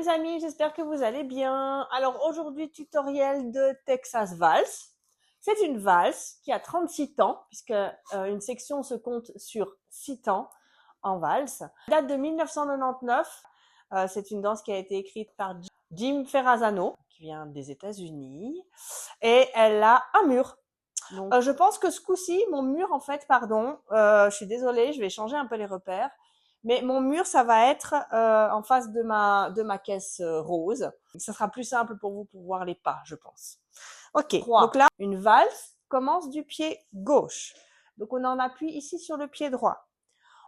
amis, j'espère que vous allez bien. Alors aujourd'hui, tutoriel de Texas Valse. C'est une valse qui a 36 temps, puisque une section se compte sur 6 temps en valse. Elle date de 1999. C'est une danse qui a été écrite par Jim Ferrazano, qui vient des États-Unis. Et elle a un mur. Donc, je pense que ce coup-ci, mon mur, en fait, je suis désolée, je vais changer un peu les repères. Mais mon mur, ça va être en face de ma caisse rose. Ça sera plus simple pour vous pour voir les pas, je pense. Ok, donc là, une valse commence du pied gauche. Donc on en appuie ici sur le pied droit.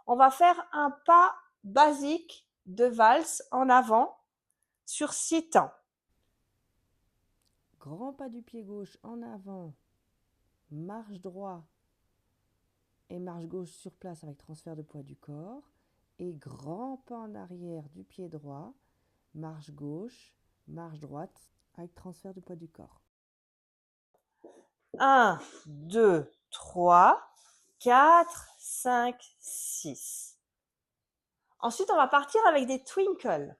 On va faire un pas basique de valse en avant sur 6 temps. Grand pas du pied gauche en avant, marche droit et marche gauche sur place avec transfert de poids du corps. Et grand pas en arrière du pied droit, marche gauche, marche droite avec transfert de poids du corps. 1, 2, 3, 4, 5, 6. Ensuite, on va partir avec des twinkles.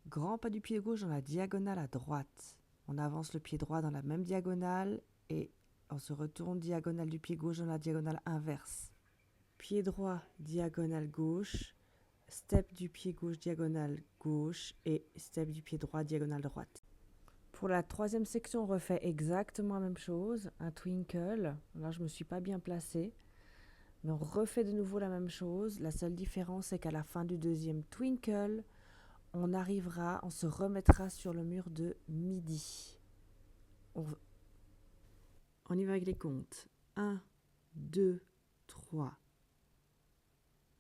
Grand pas du pied gauche dans la diagonale à droite. On avance le pied droit dans la même diagonale et on se retourne diagonale du pied gauche dans la diagonale inverse. Pied droit, diagonale gauche, step du pied gauche, diagonale gauche et step du pied droit, diagonale droite. Pour la troisième section, on refait exactement la même chose, un twinkle. Là, je ne me suis pas bien placée, mais on refait de nouveau la même chose. La seule différence, c'est qu'à la fin du deuxième twinkle, on se remettra sur le mur de midi. On y va avec les comptes. 1, 2, 3,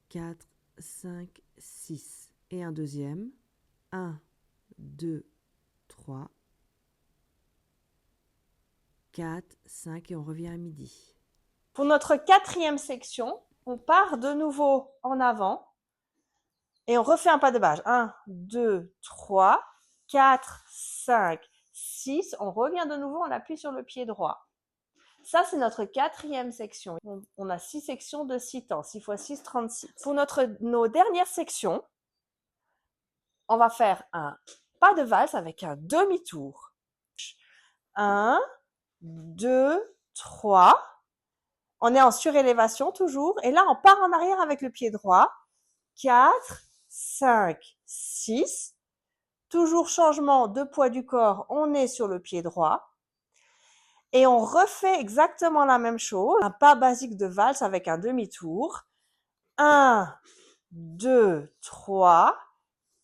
4, 5, 6. Et un deuxième. 1, 2, 3, 4, 5 et on revient à midi. Pour notre quatrième section, on part de nouveau en avant et on refait un pas de base. 1, 2, 3, 4, 5, 6. On revient de nouveau, on appuie sur le pied droit. Ça, c'est notre quatrième section. On a 6 sections de 6 temps. 6 x 6, 36. Pour nos dernières sections, on va faire un pas de valse avec un demi-tour. 1, 2, 3. On est en surélévation toujours. Et là, on part en arrière avec le pied droit. 4, 5, 6. Toujours changement de poids du corps. On est sur le pied droit. Et on refait exactement la même chose. Un pas basique de valse avec un demi-tour. 1, 2, 3,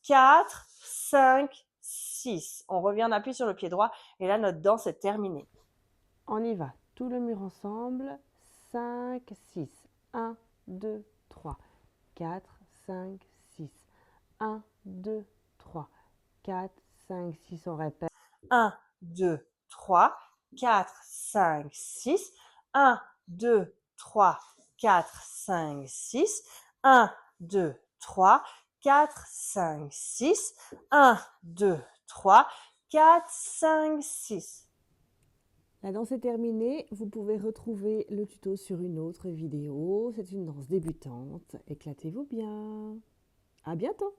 4, 5, 6. On revient, on appuie sur le pied droit. Et là, notre danse est terminée. On y va. Tout le mur ensemble. 5, 6. 1, 2, 3, 4, 5, 6. 1, 2, 3, 4, 5, 6. On répète. 1, 2, 3, 4, 5, 6. 1, 2, 3, 4, 5, 6. 1, 2, 3, 4, 5, 6. 1, 2, 3, 4, 5, 6. La danse est terminée. Vous pouvez retrouver le tuto sur une autre vidéo. C'est une danse débutante. Éclatez-vous bien. À bientôt.